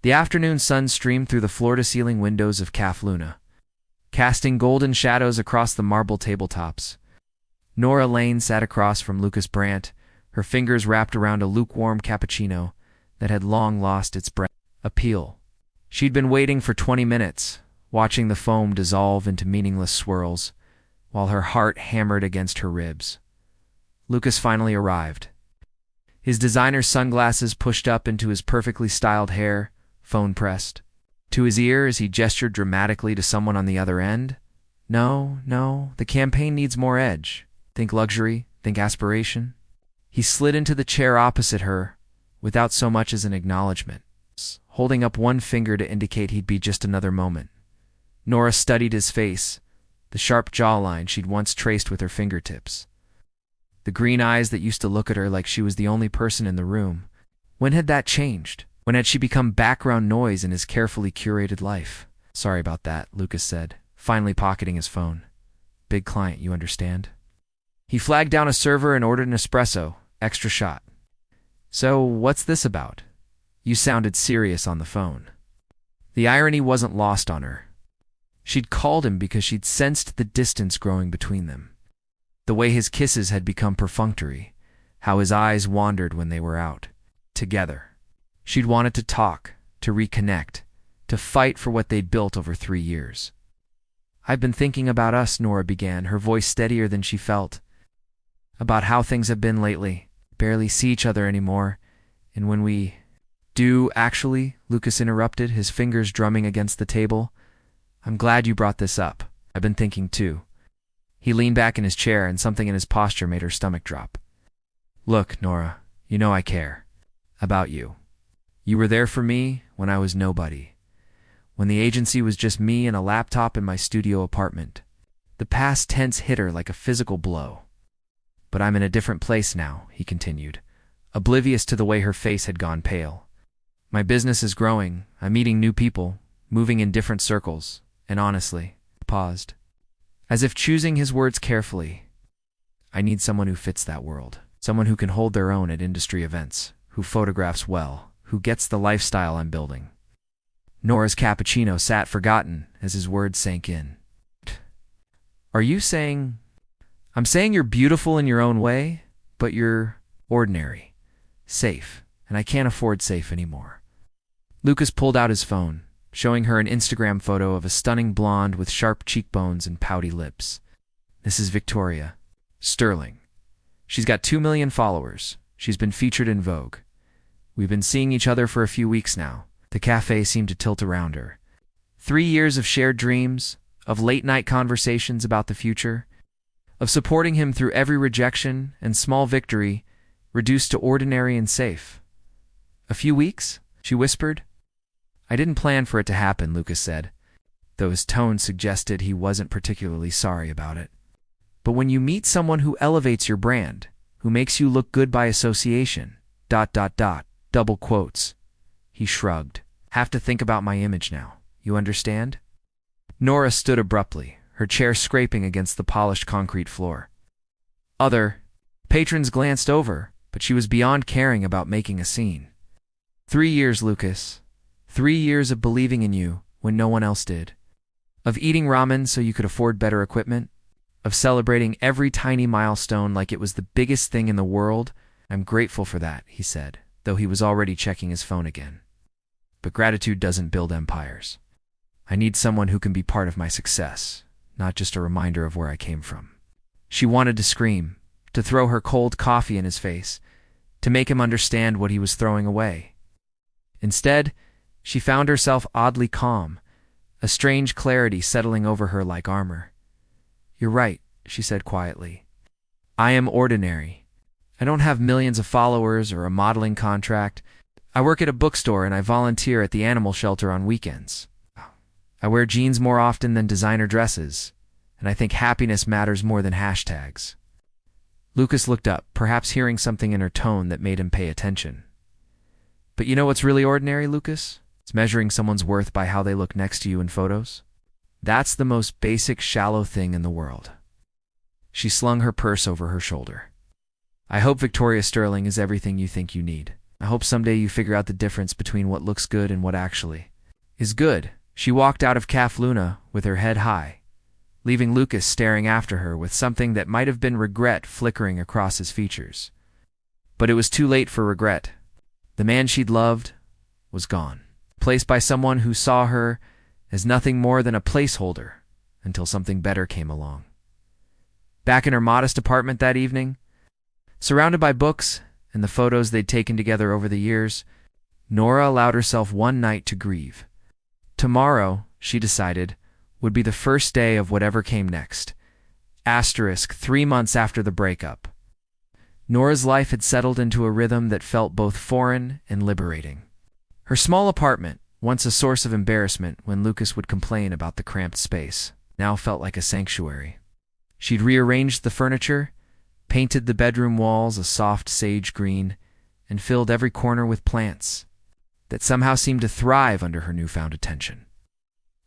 The afternoon sun streamed through the floor-to-ceiling windows of Caf Luna, casting golden shadows across the marble tabletops. Nora Lane sat across from Lucas Brandt, her fingers wrapped around a lukewarm cappuccino that had long lost its appeal. She'd been waiting for 20 minutes, watching the foam dissolve into meaningless swirls, while her heart hammered against her ribs. Lucas finally arrived. His designer sunglasses pushed up into his perfectly styled hair, phone pressed. To his ears, he gestured dramatically to someone on the other end. No, the campaign needs more edge. Think luxury, think aspiration. He slid into the chair opposite her, without so much as an acknowledgement, holding up one finger to indicate he'd be just another moment. Nora studied his face, the sharp jawline she'd once traced with her fingertips. The green eyes that used to look at her like she was the only person in the room. When had that changed? When had she become background noise in his carefully curated life? Sorry about that, Lucas said, finally pocketing his phone. Big client, you understand? He flagged down a server and ordered an espresso, extra shot. So, what's this about? You sounded serious on the phone. The irony wasn't lost on her. She'd called him because she'd sensed the distance growing between them. The way his kisses had become perfunctory, how his eyes wandered when they were out, together. She'd wanted to talk, to reconnect, to fight for what they'd built over 3 years. I've been thinking about us, Nora began, her voice steadier than she felt. About how things have been lately. Barely see each other anymore. And when we do, actually, Lucas interrupted, his fingers drumming against the table. I'm glad you brought this up. I've been thinking too. He leaned back in his chair, and something in his posture made her stomach drop. Look, Nora, you know I care. About you. You were there for me when I was nobody. When the agency was just me and a laptop in my studio apartment. The past tense hit her like a physical blow. But I'm in a different place now, he continued, oblivious to the way her face had gone pale. My business is growing, I'm meeting new people, moving in different circles, and honestly, paused. As if choosing his words carefully, I need someone who fits that world, someone who can hold their own at industry events, who photographs well, who gets the lifestyle I'm building. Nora's cappuccino sat forgotten as his words sank in. Are you saying... I'm saying you're beautiful in your own way, but you're ordinary, safe, and I can't afford safe anymore. Lucas pulled out his phone, showing her an Instagram photo of a stunning blonde with sharp cheekbones and pouty lips. This is Victoria. Sterling. She's got 2 million followers. She's been featured in Vogue. We've been seeing each other for a few weeks now. The cafe seemed to tilt around her. 3 years of shared dreams, of late-night conversations about the future, of supporting him through every rejection and small victory, reduced to ordinary and safe. A few weeks? She whispered. I didn't plan for it to happen, Lucas said, though his tone suggested he wasn't particularly sorry about it. But when you meet someone who elevates your brand, who makes you look good by association, ... double quotes. He shrugged. Have to think about my image now. You understand? Nora stood abruptly, her chair scraping against the polished concrete floor. Other patrons glanced over, but she was beyond caring about making a scene. 3 years, Lucas. 3 years of believing in you when no one else did. Of eating ramen so you could afford better equipment. Of celebrating every tiny milestone like it was the biggest thing in the world. I'm grateful for that, he said, though he was already checking his phone again. But gratitude doesn't build empires. I need someone who can be part of my success, not just a reminder of where I came from. She wanted to scream, to throw her cold coffee in his face, to make him understand what he was throwing away. Instead, she found herself oddly calm, a strange clarity settling over her like armor. You're right, she said quietly. I am ordinary. I don't have millions of followers or a modeling contract. I work at a bookstore and I volunteer at the animal shelter on weekends. I wear jeans more often than designer dresses, and I think happiness matters more than hashtags. Lucas looked up, perhaps hearing something in her tone that made him pay attention. But you know what's really ordinary, Lucas? It's measuring someone's worth by how they look next to you in photos. That's the most basic, shallow thing in the world. She slung her purse over her shoulder. I hope Victoria Sterling is everything you think you need. I hope someday you figure out the difference between what looks good and what actually is good. She walked out of Caf Luna with her head high, leaving Lucas staring after her with something that might have been regret flickering across his features. But it was too late for regret. The man she'd loved was gone, replaced by someone who saw her as nothing more than a placeholder until something better came along. Back in her modest apartment that evening, surrounded by books and the photos they'd taken together over the years, Nora allowed herself one night to grieve. Tomorrow, she decided, would be the first day of whatever came next. Asterisk 3 months after the breakup. Nora's life had settled into a rhythm that felt both foreign and liberating. Her small apartment, once a source of embarrassment when Lucas would complain about the cramped space, now felt like a sanctuary. She'd rearranged the furniture, painted the bedroom walls a soft sage green, and filled every corner with plants that somehow seemed to thrive under her newfound attention.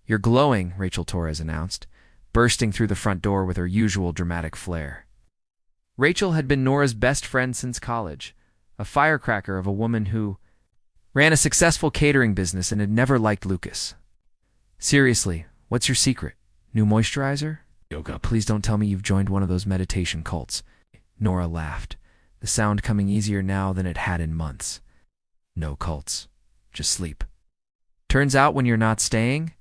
"You're glowing," Rachel Torres announced, bursting through the front door with her usual dramatic flair. Rachel had been Nora's best friend since college, a firecracker of a woman who ran a successful catering business and had never liked Lucas. "Seriously, what's your secret? New moisturizer? Yoga. Please don't tell me you've joined one of those meditation cults." Nora laughed, the sound coming easier now than it had in months. "No cults, just sleep. Turns out when you're not staying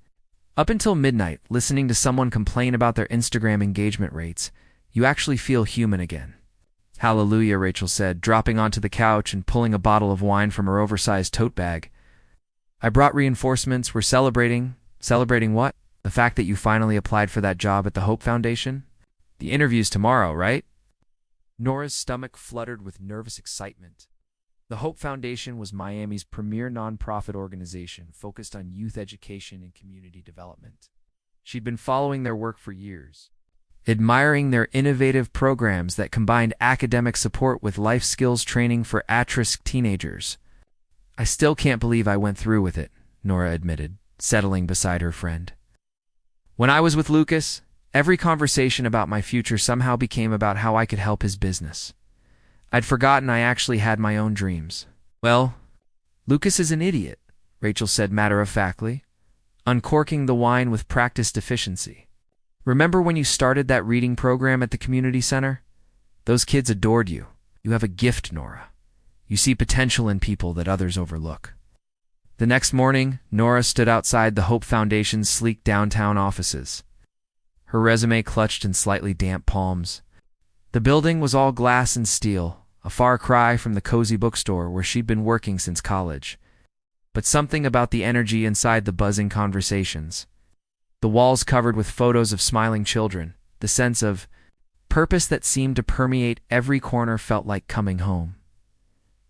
up until midnight listening to someone complain about their Instagram engagement rates, you actually feel human again." "Hallelujah," Rachel said, dropping onto the couch and pulling a bottle of wine from her oversized tote bag. "I brought reinforcements. We're celebrating." "Celebrating what?" "The fact that you finally applied for that job at the Hope Foundation? The interview's tomorrow, right?" Nora's stomach fluttered with nervous excitement. The Hope Foundation was Miami's premier nonprofit organization focused on youth education and community development. She'd been following their work for years, admiring their innovative programs that combined academic support with life skills training for at-risk teenagers. "I still can't believe I went through with it," Nora admitted, settling beside her friend. "When I was with Lucas, every conversation about my future somehow became about how I could help his business. I'd forgotten I actually had my own dreams." "Well, Lucas is an idiot," Rachel said matter-of-factly, uncorking the wine with practiced efficiency. "Remember when you started that reading program at the community center? Those kids adored you. You have a gift, Nora. You see potential in people that others overlook." The next morning, Nora stood outside the Hope Foundation's sleek downtown offices, her resume clutched in slightly damp palms. The building was all glass and steel, a far cry from the cozy bookstore where she'd been working since college. But something about the energy inside the buzzing conversations, the walls covered with photos of smiling children, the sense of purpose that seemed to permeate every corner felt like coming home.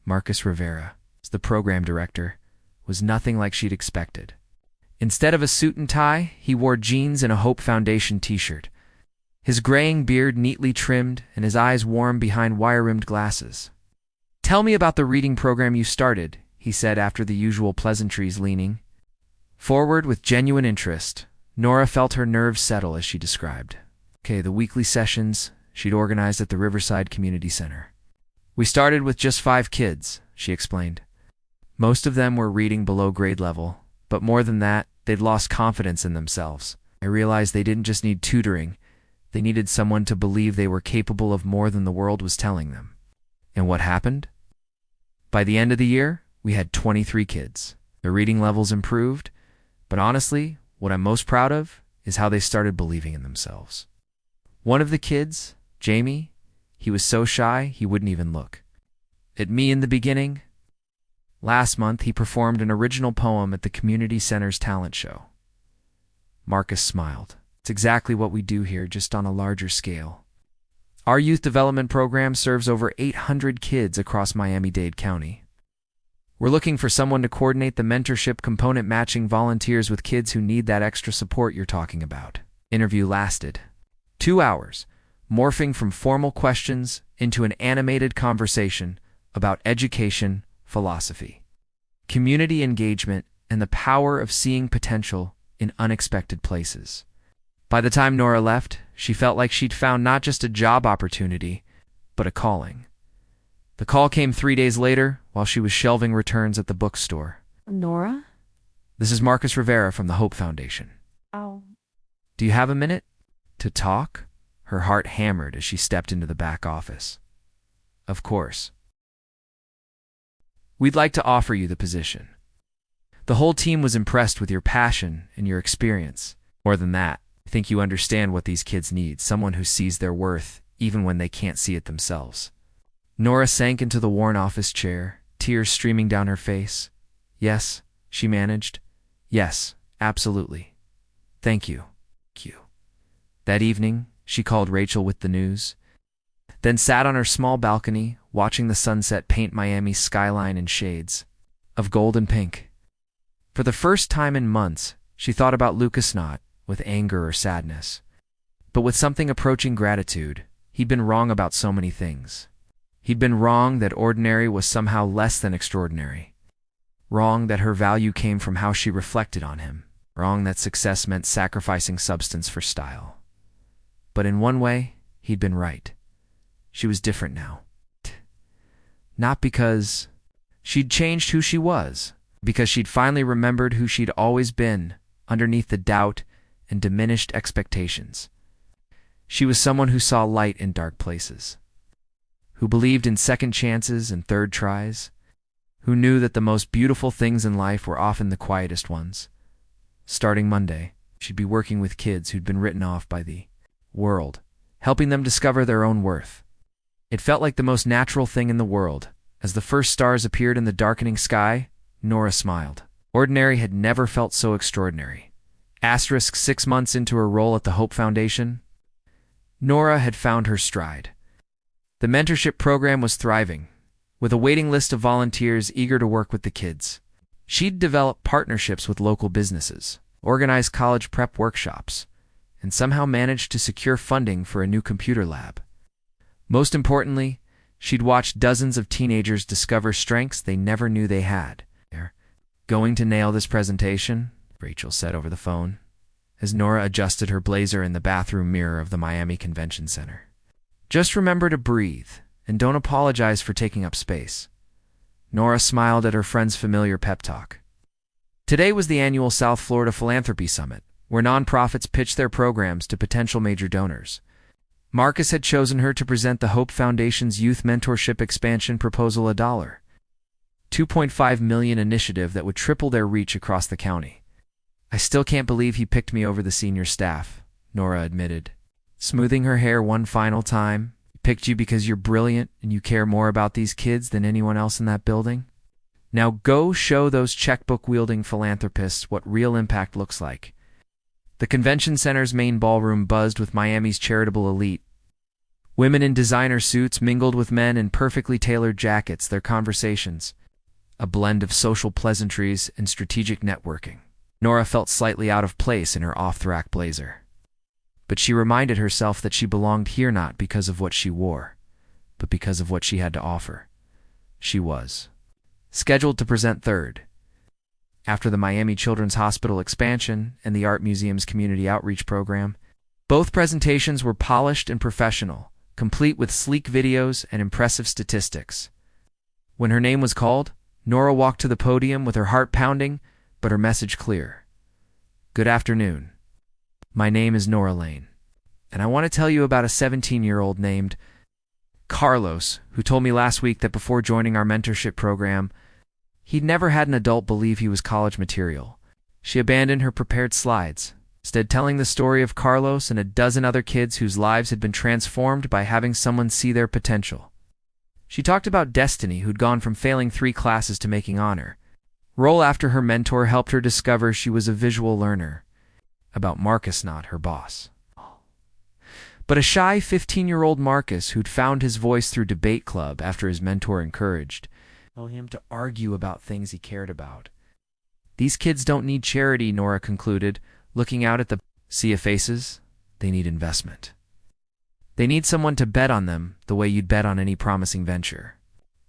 Marcus Rivera, the program director, was nothing like she'd expected. Instead of a suit and tie, he wore jeans and a Hope Foundation t-shirt, his graying beard neatly trimmed and his eyes warm behind wire-rimmed glasses. "Tell me about the reading program you started," he said after the usual pleasantries, leaning forward with genuine interest. Nora felt her nerves settle as she described. "Okay, the weekly sessions she'd organized at the Riverside Community Center. We started with just 5 kids," she explained. "Most of them were reading below grade level, but more than that, they'd lost confidence in themselves. I realized they didn't just need tutoring, they needed someone to believe they were capable of more than the world was telling them." And what happened? By the end of the year, we had 23 kids. Their reading levels improved, but honestly, what I'm most proud of is how they started believing in themselves. One of the kids, Jamie, he was so shy he wouldn't even look at me in the beginning. Last month, he performed an original poem at the community center's talent show. Marcus smiled. "It's exactly what we do here, just on a larger scale. Our youth development program serves over 800 kids across Miami-Dade County. We're looking for someone to coordinate the mentorship component, matching volunteers with kids who need that extra support you're talking about." Interview lasted 2 hours, morphing from formal questions into an animated conversation about education, philosophy, community engagement, and the power of seeing potential in unexpected places. By the time Nora left, she felt like she'd found not just a job opportunity, but a calling. The call came 3 days later, while while she was shelving returns at the bookstore. Nora? This is Marcus Rivera from the Hope Foundation. Oh. Do you have a minute to talk? Her heart hammered as she stepped into the back office. Of course. We'd like to offer you the position. The whole team was impressed with your passion and your experience. More than that, I think you understand what these kids need, someone who sees their worth even when they can't see it themselves. Nora sank into the worn office chair, tears streaming down her face. Yes, she managed. Yes, absolutely. Thank you. That evening, she called Rachel with the news, then sat on her small balcony, watching the sunset paint Miami's skyline in shades of gold and pink. For the first time in months, she thought about Lucas not with anger or sadness, but with something approaching gratitude. He'd been wrong about so many things. He'd been wrong that ordinary was somehow less than extraordinary. Wrong that her value came from how she reflected on him. Wrong that success meant sacrificing substance for style. But in one way, he'd been right. She was different now. Not because she'd changed who she was, because she'd finally remembered who she'd always been, underneath the doubt and diminished expectations. She was someone who saw light in dark places, who believed in second chances and third tries, who knew that the most beautiful things in life were often the quietest ones. Starting Monday, she'd be working with kids who'd been written off by the world, helping them discover their own worth. It felt like the most natural thing in the world. As the first stars appeared in the darkening sky, Nora smiled. Ordinary had never felt so extraordinary. 6 months into her role at the Hope Foundation, Nora had found her stride. The mentorship program was thriving, with a waiting list of volunteers eager to work with the kids. She'd developed partnerships with local businesses, organized college prep workshops, and somehow managed to secure funding for a new computer lab. Most importantly, she'd watched dozens of teenagers discover strengths they never knew they had. Going to nail this presentation, Rachel said over the phone, as Nora adjusted her blazer in the bathroom mirror of the Miami Convention Center. Just remember to breathe, and don't apologize for taking up space. Nora smiled at her friend's familiar pep talk. Today was the annual South Florida Philanthropy Summit, where nonprofits pitch their programs to potential major donors. Marcus had chosen her to present the Hope Foundation's Youth Mentorship Expansion Proposal, $2.5 million initiative that would triple their reach across the county. I still can't believe he picked me over the senior staff, Nora admitted. Smoothing her hair one final time, he picked you because you're brilliant and you care more about these kids than anyone else in that building? Now go show those checkbook-wielding philanthropists what real impact looks like. The convention center's main ballroom buzzed with Miami's charitable elite. Women in designer suits mingled with men in perfectly tailored jackets, their conversations a blend of social pleasantries and strategic networking. Nora felt slightly out of place in her off-the-rack blazer. But she reminded herself that she belonged here not because of what she wore, but because of what she had to offer. She was scheduled to present third, after the Miami Children's Hospital expansion and the Art Museum's community outreach program. Both presentations were polished and professional, complete with sleek videos and impressive statistics. When her name was called, Nora walked to the podium with her heart pounding, but her message clear. Good afternoon. My name is Nora Lane, and I want to tell you about a 17-year-old named Carlos, who told me last week that before joining our mentorship program, he'd never had an adult believe he was college material. She abandoned her prepared slides, instead telling the story of Carlos and a dozen other kids whose lives had been transformed by having someone see their potential. She talked about Destiny, who'd gone from failing 3 classes to making honor. Roll after her mentor helped her discover she was a visual learner. About Marcus, not her boss, but a shy 15-year-old Marcus who'd found his voice through debate club after his mentor encouraged him to argue about things he cared about. These kids don't need charity, Nora concluded, looking out at the sea of faces. They need investment. They need someone to bet on them the way you'd bet on any promising venture.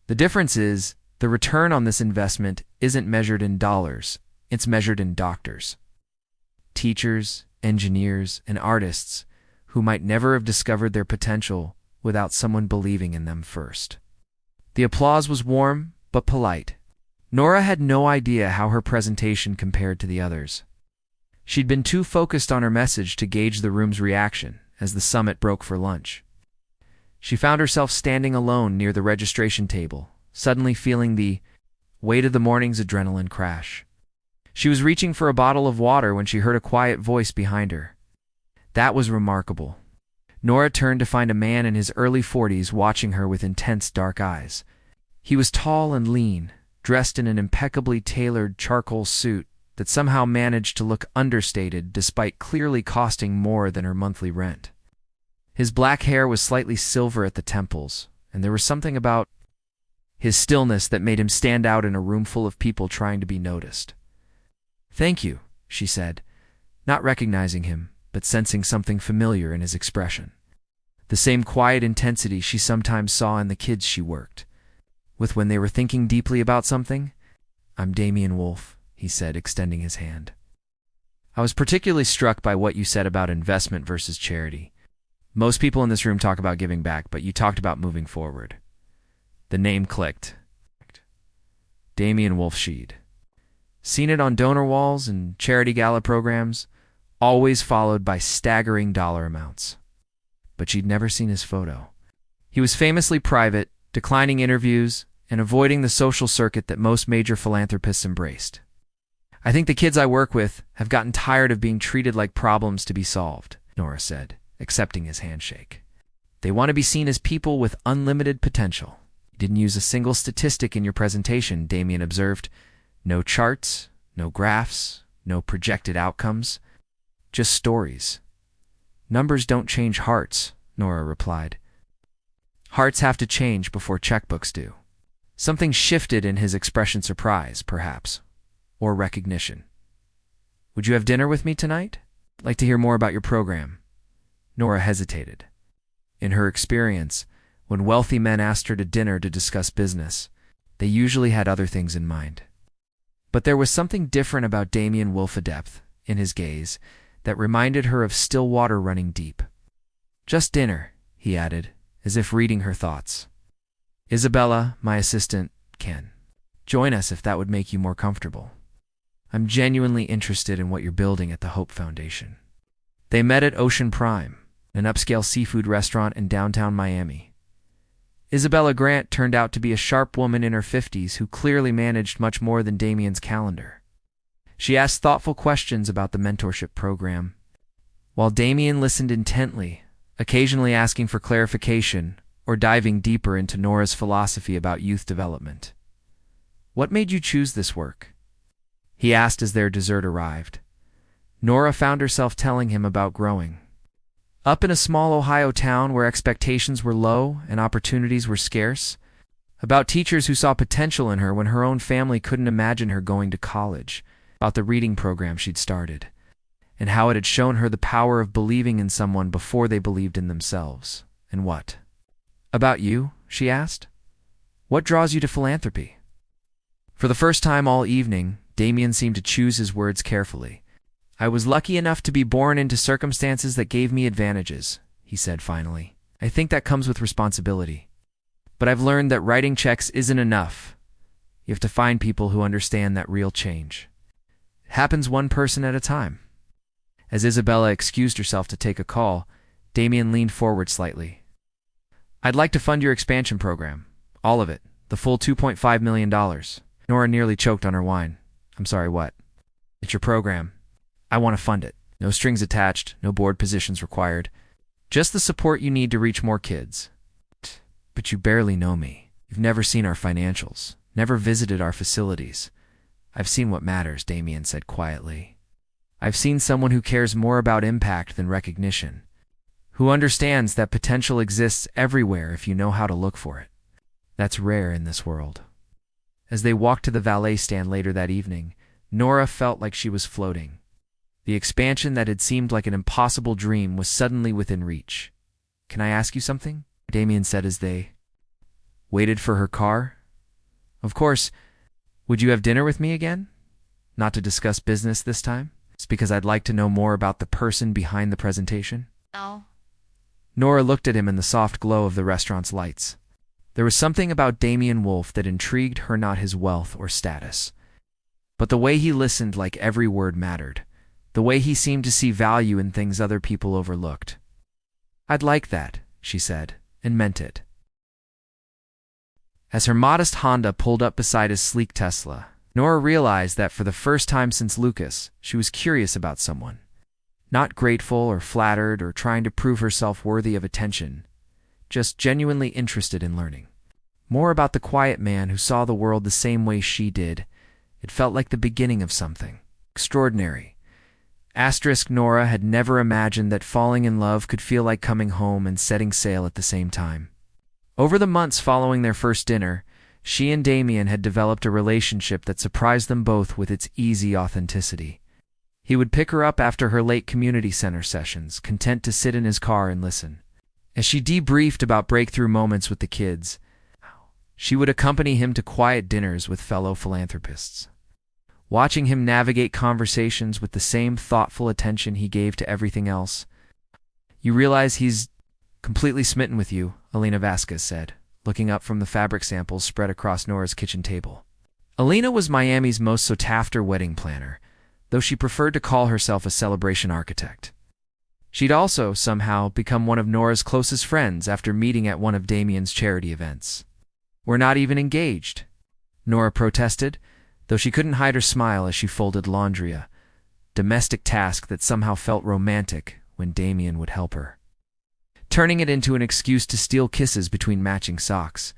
The difference is, the return on this investment isn't measured in dollars, it's measured in doctors, teachers, engineers, and artists who might never have discovered their potential without someone believing in them first. The applause was warm, but polite. Nora had no idea how her presentation compared to the others. She'd been too focused on her message to gauge the room's reaction as the summit broke for lunch. She found herself standing alone near the registration table, suddenly feeling the weight of the morning's adrenaline crash. She was reaching for a bottle of water when she heard a quiet voice behind her. That was remarkable. Nora turned to find a man in his early 40s watching her with intense dark eyes. He was tall and lean, dressed in an impeccably tailored charcoal suit that somehow managed to look understated despite clearly costing more than her monthly rent. His black hair was slightly silver at the temples, and there was something about his stillness that made him stand out in a room full of people trying to be noticed. "Thank you," she said, not recognizing him, but sensing something familiar in his expression. The same quiet intensity she sometimes saw in the kids she worked with when they were thinking deeply about something. "I'm Damien Wolf," he said, extending his hand. "I was particularly struck by what you said about investment versus charity. Most people in this room talk about giving back, but you talked about moving forward." The name clicked. Damien Wolf Sheed. Seen it on donor walls and charity gala programs, always followed by staggering dollar amounts. But she'd never seen his photo. He was famously private, declining interviews, and avoiding the social circuit that most major philanthropists embraced. "I think the kids I work with have gotten tired of being treated like problems to be solved," Nora said, accepting his handshake. "They want to be seen as people with unlimited potential." "You didn't use a single statistic in your presentation," Damien observed. "No charts, no graphs, no projected outcomes. Just stories." "Numbers don't change hearts," Nora replied. "Hearts have to change before checkbooks do." Something shifted in his expression, surprise, perhaps, or recognition. "Would you have dinner with me tonight? I'd like to hear more about your program." Nora hesitated. In her experience, when wealthy men asked her to dinner to discuss business, they usually had other things in mind. But there was something different about Damien Wolf, a depth in his gaze that reminded her of still water running deep. "Just dinner," he added, as if reading her thoughts. "Isabella, my assistant, can join us if that would make you more comfortable. I'm genuinely interested in what you're building at the Hope Foundation." They met at Ocean Prime, an upscale seafood restaurant in downtown Miami. Isabella Grant turned out to be a sharp woman in her 50s who clearly managed much more than Damien's calendar. She asked thoughtful questions about the mentorship program, while Damien listened intently, occasionally asking for clarification or diving deeper into Nora's philosophy about youth development. "What made you choose this work?" he asked as their dessert arrived. Nora found herself telling him about growing up in a small Ohio town where expectations were low and opportunities were scarce, about teachers who saw potential in her when her own family couldn't imagine her going to college, about the reading program she'd started, and how it had shown her the power of believing in someone before they believed in themselves. "And what about you?" she asked. "What draws you to philanthropy?" For the first time all evening, Damien seemed to choose his words carefully. "I was lucky enough to be born into circumstances that gave me advantages," he said finally. "I think that comes with responsibility. But I've learned that writing checks isn't enough. You have to find people who understand that real change. It happens one person at a time." As Isabella excused herself to take a call, Damien leaned forward slightly. "I'd like to fund your expansion program. All of it. The full $2.5 million. Nora nearly choked on her wine. "I'm sorry, what?" "It's your program. I want to fund it. No strings attached, no board positions required. Just the support you need to reach more kids." "But you barely know me. You've never seen our financials, never visited our facilities." "I've seen what matters," Damien said quietly. "I've seen someone who cares more about impact than recognition, who understands that potential exists everywhere if you know how to look for it. That's rare in this world." As they walked to the valet stand later that evening, Nora felt like she was floating. The expansion that had seemed like an impossible dream was suddenly within reach. "Can I ask you something?" Damien said as they waited for her car. "Of course. Would you have dinner with me again? Not to discuss business this time? It's because I'd like to know more about the person behind the presentation." No. Nora looked at him in the soft glow of the restaurant's lights. There was something about Damian Wolf that intrigued her, not his wealth or status, but the way he listened, like every word mattered, the way he seemed to see value in things other people overlooked. "I'd like that," she said, and meant it. As her modest Honda pulled up beside his sleek Tesla, Nora realized that for the first time since Lucas, she was curious about someone. Not grateful or flattered or trying to prove herself worthy of attention, just genuinely interested in learning more about the quiet man who saw the world the same way she did. It felt like the beginning of something extraordinary. Nora had never imagined that falling in love could feel like coming home and setting sail at the same time. Over the months following their first dinner, she and Damian had developed a relationship that surprised them both with its easy authenticity. He would pick her up after her late community center sessions, content to sit in his car and listen. As she debriefed about breakthrough moments with the kids, she would accompany him to quiet dinners with fellow philanthropists. Watching him navigate conversations with the same thoughtful attention he gave to everything else. "You realize he's completely smitten with you," Alina Vasquez said, looking up from the fabric samples spread across Nora's kitchen table. Alina was Miami's most sought-after wedding planner, though she preferred to call herself a celebration architect. She'd also, somehow, become one of Nora's closest friends after meeting at one of Damian's charity events. "We're not even engaged," Nora protested, though she couldn't hide her smile as she folded laundry, a domestic task that somehow felt romantic when Damian would help her, turning it into an excuse to steal kisses between matching socks.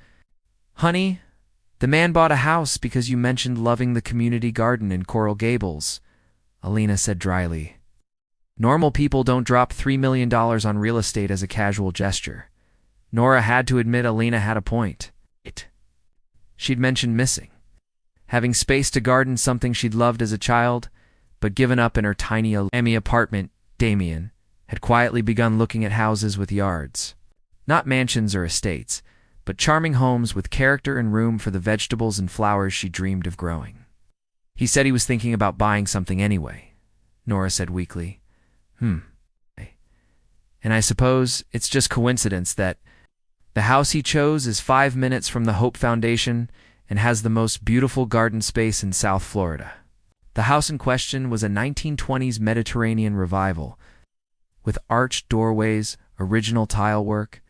"Honey, the man bought a house because you mentioned loving the community garden in Coral Gables," Alina said dryly. Normal people don't drop $3 million on real estate as a casual gesture. Nora had to admit Alina had a point. She'd mentioned missing, having space to garden, something she'd loved as a child, but given up in her tiny Miami apartment. Damian had quietly begun looking at houses with yards. Not mansions or estates, but charming homes with character and room for the vegetables and flowers she dreamed of growing. He said he was thinking about buying something anyway, Nora said weakly. And I suppose it's just coincidence that the house he chose is 5 minutes from the Hope Foundation and has the most beautiful garden space in South Florida. The house in question was a 1920s Mediterranean revival, with arched doorways, original tile work,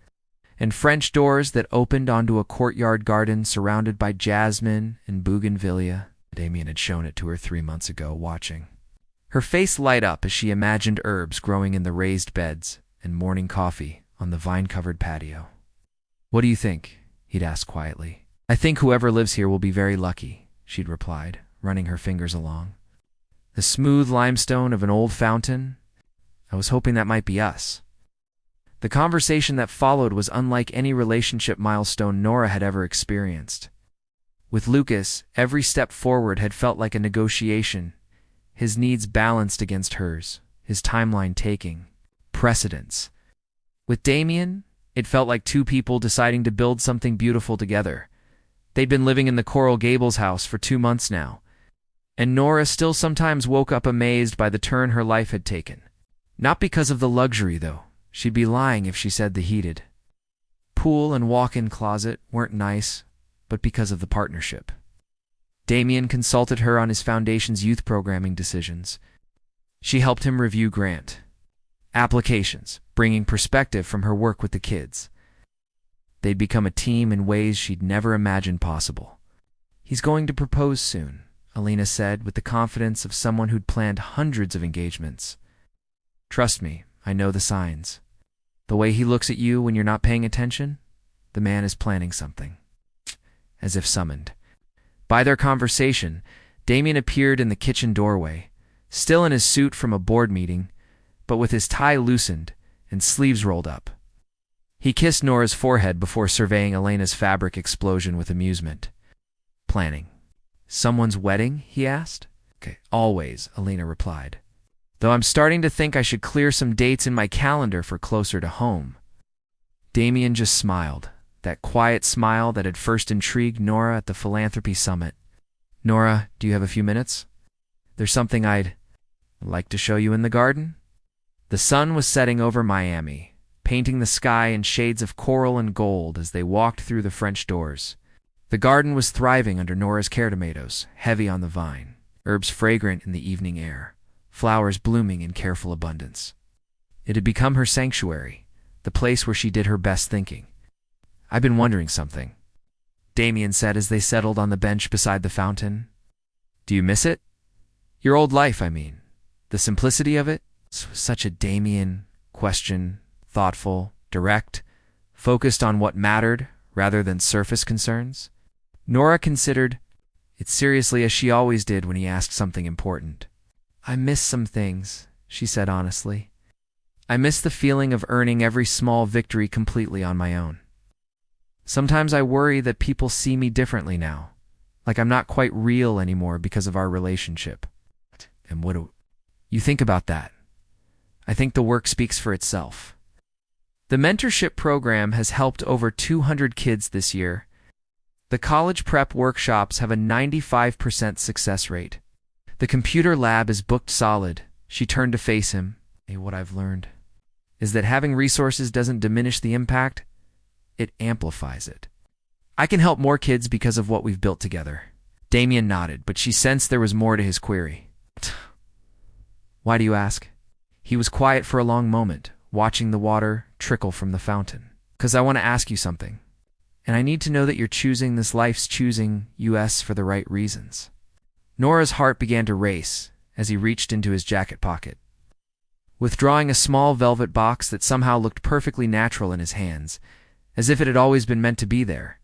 and French doors that opened onto a courtyard garden surrounded by jasmine and bougainvillea. Damian had shown it to her 3 months ago, watching. Her face light up as she imagined herbs growing in the raised beds and morning coffee on the vine-covered patio. "What do you think?" he'd asked quietly. "I think whoever lives here will be very lucky," she'd replied, running her fingers along. "The smooth limestone of an old fountain? I was hoping that might be us." The conversation that followed was unlike any relationship milestone Nora had ever experienced. With Lucas, every step forward had felt like a negotiation, his needs balanced against hers, his timeline taking precedence. With Damian, it felt like two people deciding to build something beautiful together. They'd been living in the Coral Gables house for 2 months now, and Nora still sometimes woke up amazed by the turn her life had taken. Not because of the luxury, though. She'd be lying if she said the heated pool and walk-in closet weren't nice, but because of the partnership. Damian consulted her on his foundation's youth programming decisions. She helped him review grant applications, bringing perspective from her work with the kids. They'd become a team in ways she'd never imagined possible. "He's going to propose soon," Alina said with the confidence of someone who'd planned hundreds of engagements. "Trust me, I know the signs. The way he looks at you when you're not paying attention, the man is planning something." As if summoned by their conversation, Damian appeared in the kitchen doorway, still in his suit from a board meeting, but with his tie loosened and sleeves rolled up. He kissed Nora's forehead before surveying Elena's fabric explosion with amusement. "Planning someone's wedding?" he asked. "Okay, always," Alina replied. "Though I'm starting to think I should clear some dates in my calendar for closer to home." Damian just smiled, that quiet smile that had first intrigued Nora at the philanthropy summit. "Nora, do you have a few minutes? There's something I'd like to show you in the garden." The sun was setting over Miami, painting the sky in shades of coral and gold as they walked through the French doors. The garden was thriving under Nora's care tomatoes, heavy on the vine, herbs fragrant in the evening air, flowers blooming in careful abundance. It had become her sanctuary, the place where she did her best thinking. "I've been wondering something," Damien said as they settled on the bench beside the fountain. "Do you miss it? Your old life, I mean. The simplicity of it?" Such a Damien question, thoughtful, direct, focused on what mattered rather than surface concerns. Nora considered it seriously as she always did when he asked something important. "I miss some things," she said honestly. "I miss the feeling of earning every small victory completely on my own. Sometimes I worry that people see me differently now, like I'm not quite real anymore because of our relationship." "And what do you think about that?" "I think the work speaks for itself." The mentorship program has helped over 200 kids this year. The college prep workshops have a 95% success rate. The computer lab is booked solid. She turned to face him. "Hey, what I've learned is that having resources doesn't diminish the impact, it amplifies it. I can help more kids because of what we've built together." Damien nodded, but she sensed there was more to his query. "Why do you ask?" He was quiet for a long moment, watching the water trickle from the fountain. "'Cause I want to ask you something. And I need to know that you're choosing this life's choosing US for the right reasons." Nora's heart began to race as he reached into his jacket pocket. Withdrawing a small velvet box that somehow looked perfectly natural in his hands, as if it had always been meant to be there.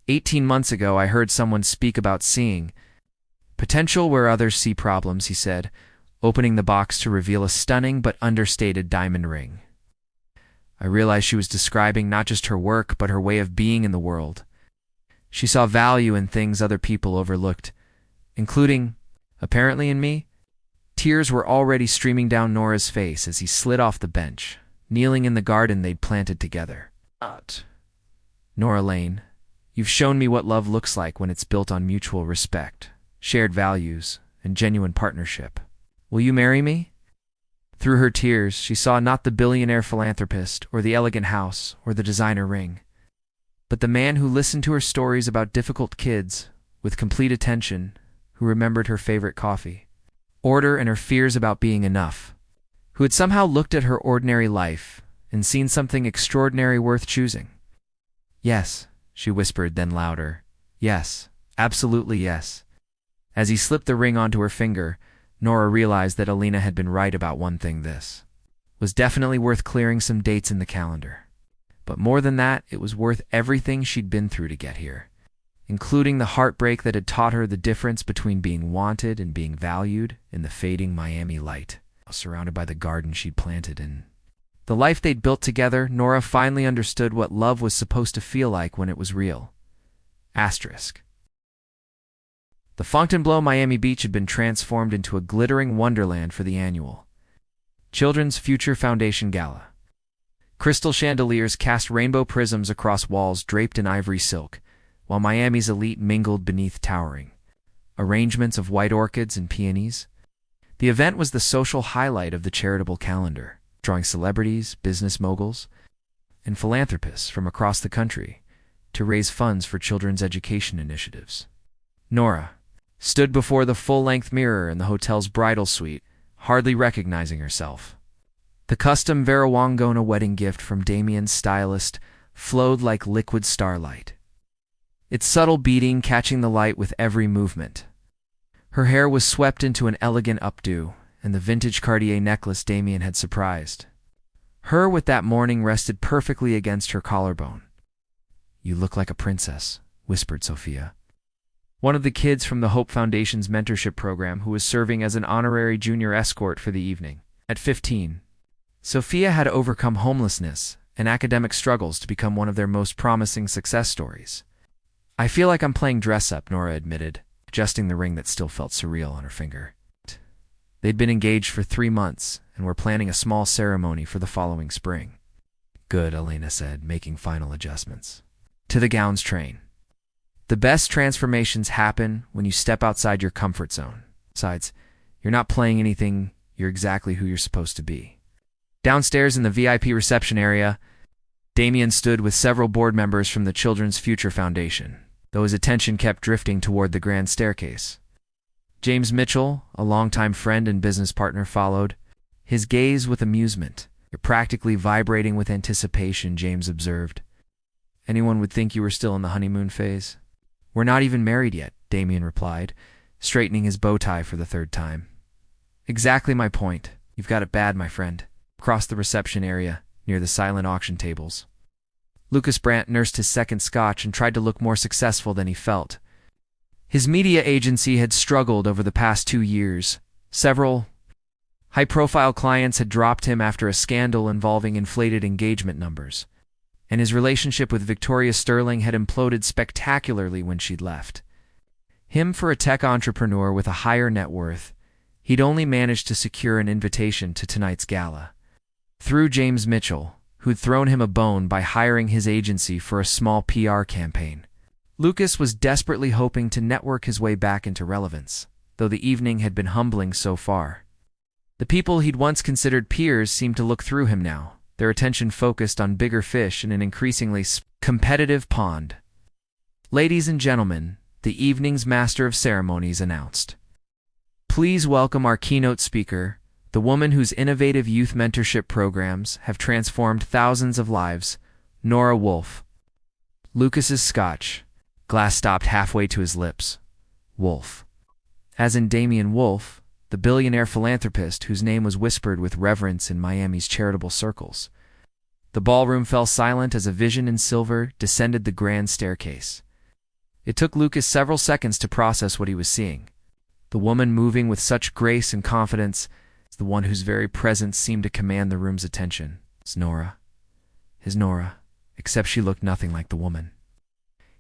18 months ago, I heard someone speak about seeing potential where others see problems, he said, opening the box to reveal a stunning but understated diamond ring. I realized she was describing not just her work, but her way of being in the world. She saw value in things other people overlooked, including, apparently, in me. Tears were already streaming down Nora's face as he slid off the bench, kneeling in the garden they'd planted together. "Nora Lane, you've shown me what love looks like when it's built on mutual respect, shared values, and genuine partnership. Will you marry me?" Through her tears, she saw not the billionaire philanthropist or the elegant house or the designer ring, but the man who listened to her stories about difficult kids with complete attention, who remembered her favorite coffee, order, and her fears about being enough, who had somehow looked at her ordinary life and seen something extraordinary worth choosing. "Yes," she whispered, then louder. "Yes, absolutely yes." As he slipped the ring onto her finger, Nora realized that Alina had been right about one thing. This was definitely worth clearing some dates in the calendar. But more than that, it was worth everything she'd been through to get here, including the heartbreak that had taught her the difference between being wanted and being valued in the fading Miami light, surrounded by the garden she'd planted in. The life they'd built together, Nora finally understood what love was supposed to feel like when it was real. Asterisk. The Fontainebleau Miami Beach had been transformed into a glittering wonderland for the annual Children's Future Foundation Gala. Crystal chandeliers cast rainbow prisms across walls draped in ivory silk, while Miami's elite mingled beneath towering arrangements of white orchids and peonies. The event was the social highlight of the charitable calendar, drawing celebrities, business moguls, and philanthropists from across the country to raise funds for children's education initiatives. Nora stood before the full-length mirror in the hotel's bridal suite, hardly recognizing herself. The custom Vera Wangona wedding gift from Damien's stylist flowed like liquid starlight, its subtle beating catching the light with every movement. Her hair was swept into an elegant updo, and the vintage Cartier necklace Damien had surprised her with that morning rested perfectly against her collarbone. "You look like a princess," whispered Sophia, one of the kids from the Hope Foundation's mentorship program who was serving as an honorary junior escort for the evening. At 15, Sophia had overcome homelessness and academic struggles to become one of their most promising success stories. "I feel like I'm playing dress-up," Nora admitted, adjusting the ring that still felt surreal on her finger. They'd been engaged for 3 months and were planning a small ceremony for the following spring. "Good," Elena said, making final adjustments. To the gowns train. "The best transformations happen when you step outside your comfort zone. Besides, you're not playing anything, you're exactly who you're supposed to be." Downstairs in the VIP reception area, Damien stood with several board members from the Children's Future Foundation, though his attention kept drifting toward the grand staircase. James Mitchell, a longtime friend and business partner, followed, his gaze with amusement. "You're practically vibrating with anticipation," James observed. "Anyone would think you were still in the honeymoon phase." "We're not even married yet," Damien replied, straightening his bow tie for the third time. "Exactly my point. You've got it bad, my friend." Across the reception area, near the silent auction tables, Lucas Brandt nursed his second scotch and tried to look more successful than he felt. His media agency had struggled over the past 2 years. Several high-profile clients had dropped him after a scandal involving inflated engagement numbers, and his relationship with Victoria Sterling had imploded spectacularly when she'd left. Him, for a tech entrepreneur with a higher net worth, he'd only managed to secure an invitation to tonight's gala through James Mitchell, who'd thrown him a bone by hiring his agency for a small PR campaign. Lucas was desperately hoping to network his way back into relevance, though the evening had been humbling so far. The people he'd once considered peers seemed to look through him now, their attention focused on bigger fish in an increasingly competitive pond. "Ladies and gentlemen," the evening's master of ceremonies announced, "please welcome our keynote speaker, the woman whose innovative youth mentorship programs have transformed thousands of lives, Nora Wolfe." Lucas's scotch glass stopped halfway to his lips. Wolfe. As in Damien Wolfe, the billionaire philanthropist whose name was whispered with reverence in Miami's charitable circles. The ballroom fell silent as a vision in silver descended the grand staircase. It took Lucas several seconds to process what he was seeing. The woman moving with such grace and confidence, the one whose very presence seemed to command the room's attention. It's Nora. His Nora, except she looked nothing like the woman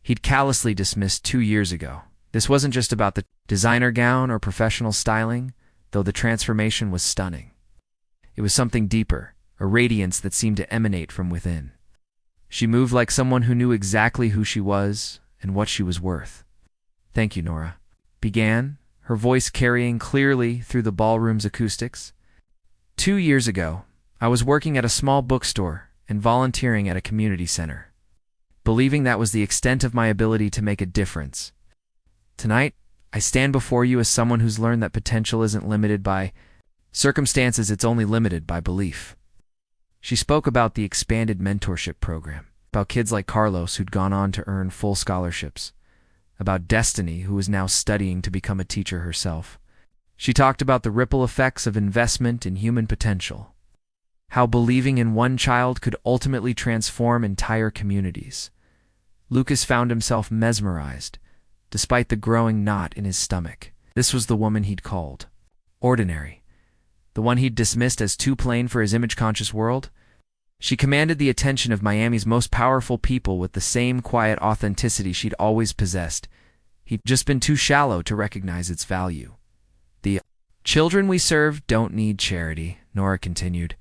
he'd callously dismissed 2 years ago. This wasn't just about the designer gown or professional styling, though the transformation was stunning. It was something deeper, a radiance that seemed to emanate from within. She moved like someone who knew exactly who she was and what she was worth. "Thank you, Nora," began, her voice carrying clearly through the ballroom's acoustics. 2 years ago, I was working at a small bookstore and volunteering at a community center, believing that was the extent of my ability to make a difference. Tonight, I stand before you as someone who's learned that potential isn't limited by circumstances, it's only limited by belief. She spoke about the expanded mentorship program, about kids like Carlos who'd gone on to earn full scholarships, about Destiny, who was now studying to become a teacher herself. She talked about the ripple effects of investment in human potential, how believing in one child could ultimately transform entire communities. Lucas found himself mesmerized, despite the growing knot in his stomach. This was the woman he'd called ordinary, the one he'd dismissed as too plain for his image-conscious world. She commanded the attention of Miami's most powerful people with the same quiet authenticity she'd always possessed. He'd just been too shallow to recognize its value. "The children we serve don't need charity," Nora continued,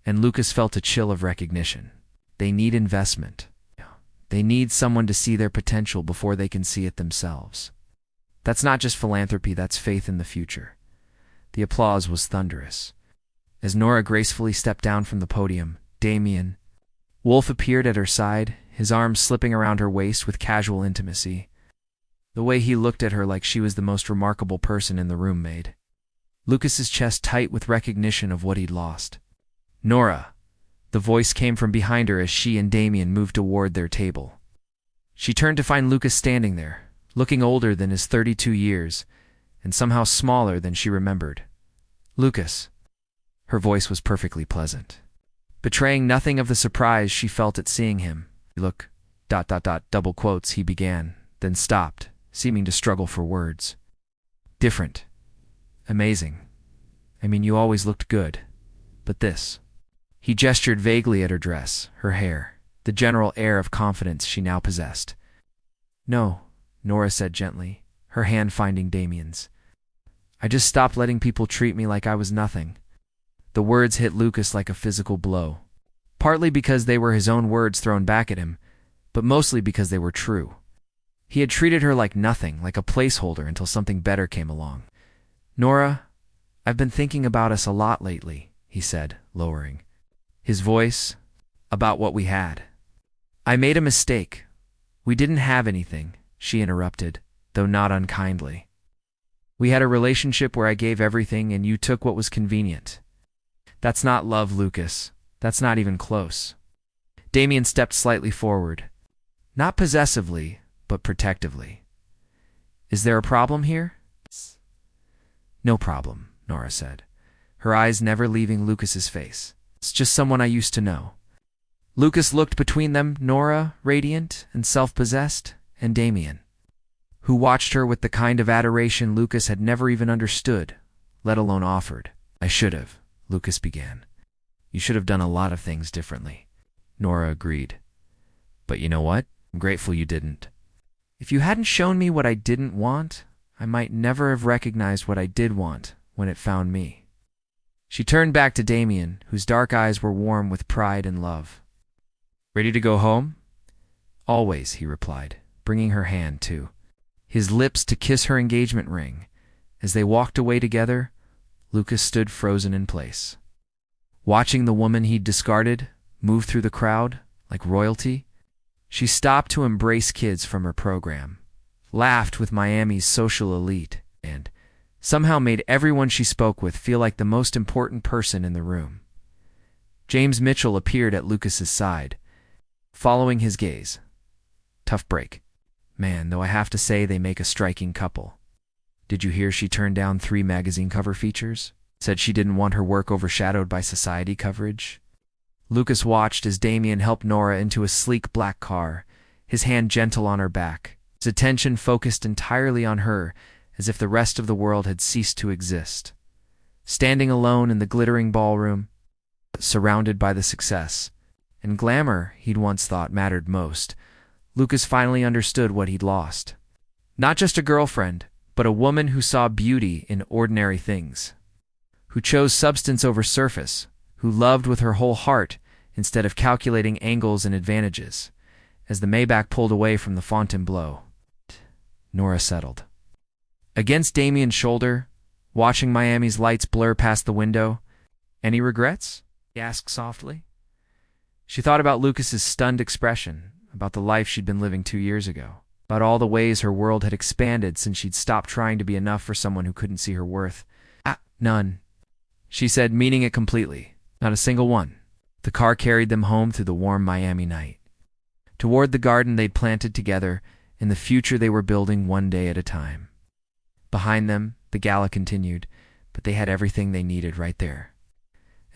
and Lucas felt a chill of recognition. "They need investment. They need someone to see their potential before they can see it themselves. That's not just philanthropy, that's faith in the future." The applause was thunderous. As Nora gracefully stepped down from the podium, Damien Wolfe appeared at her side, his arms slipping around her waist with casual intimacy. The way he looked at her like she was the most remarkable person in the room made Lucas's chest tight with recognition of what he'd lost. "Nora." The voice came from behind her as she and Damien moved toward their table. She turned to find Lucas standing there, looking older than his 32 years, and somehow smaller than she remembered. "Lucas." Her voice was perfectly pleasant, betraying nothing of the surprise she felt at seeing him. "Look, double quotes," he began, then stopped, seeming to struggle for words. "Different. Amazing. I mean, you always looked good. But this." He gestured vaguely at her dress, her hair, the general air of confidence she now possessed. "No," Nora said gently, her hand finding Damien's. "I just stopped letting people treat me like I was nothing." The words hit Lucas like a physical blow, partly because they were his own words thrown back at him, but mostly because they were true. He had treated her like nothing, like a placeholder until something better came along. "Nora, I've been thinking about us a lot lately," he said, lowering. his voice, about what we had. I made a mistake. We didn't have anything, she interrupted, though not unkindly. We had a relationship where I gave everything and you took what was convenient. That's not love, Lucas. That's not even close. Damien stepped slightly forward. Not possessively, but protectively. Is there a problem here? No problem, Nora said, her eyes never leaving Lucas's face. It's just someone I used to know. Lucas looked between them, Nora, radiant and self-possessed, and Damien, who watched her with the kind of adoration Lucas had never even understood, let alone offered. I should have, Lucas began. You should have done a lot of things differently, Nora agreed. But you know what? I'm grateful you didn't. If you hadn't shown me what I didn't want, I might never have recognized what I did want when it found me. She turned back to Damien, whose dark eyes were warm with pride and love. Ready to go home? Always, he replied, bringing her hand to his lips to kiss her engagement ring. As they walked away together, Lucas stood frozen in place. Watching the woman he'd discarded move through the crowd like royalty, she stopped to embrace kids from her program, laughed with Miami's social elite, and somehow made everyone she spoke with feel like the most important person in the room. James Mitchell appeared at Lucas's side, following his gaze. Tough break. Man, though I have to say they make a striking couple. Did you hear she turned down 3 magazine cover features? Said she didn't want her work overshadowed by society coverage? Lucas watched as Damien helped Nora into a sleek black car, his hand gentle on her back, his attention focused entirely on her, as if the rest of the world had ceased to exist. Standing alone in the glittering ballroom, surrounded by the success and glamour he'd once thought mattered most, Lucas finally understood what he'd lost. Not just a girlfriend, but a woman who saw beauty in ordinary things, who chose substance over surface, who loved with her whole heart instead of calculating angles and advantages. As the Maybach pulled away from the Fontainebleau, Nora settled against Damien's shoulder, watching Miami's lights blur past the window. Any regrets? He asked softly. She thought about Lucas's stunned expression, about the life she'd been living 2 years ago, about all the ways her world had expanded since she'd stopped trying to be enough for someone who couldn't see her worth. None, she said, meaning it completely. Not a single one. The car carried them home through the warm Miami night, toward the garden they'd planted together, in the future they were building one day at a time. Behind them, the gala continued, but they had everything they needed right there,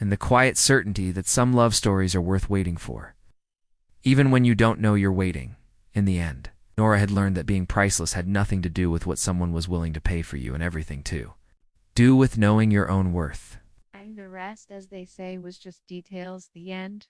and the quiet certainty that some love stories are worth waiting for, even when you don't know you're waiting. In the end, Nora had learned that being priceless had nothing to do with what someone was willing to pay for you, and everything to do with knowing your own worth. And the rest, as they say, was just details. The end.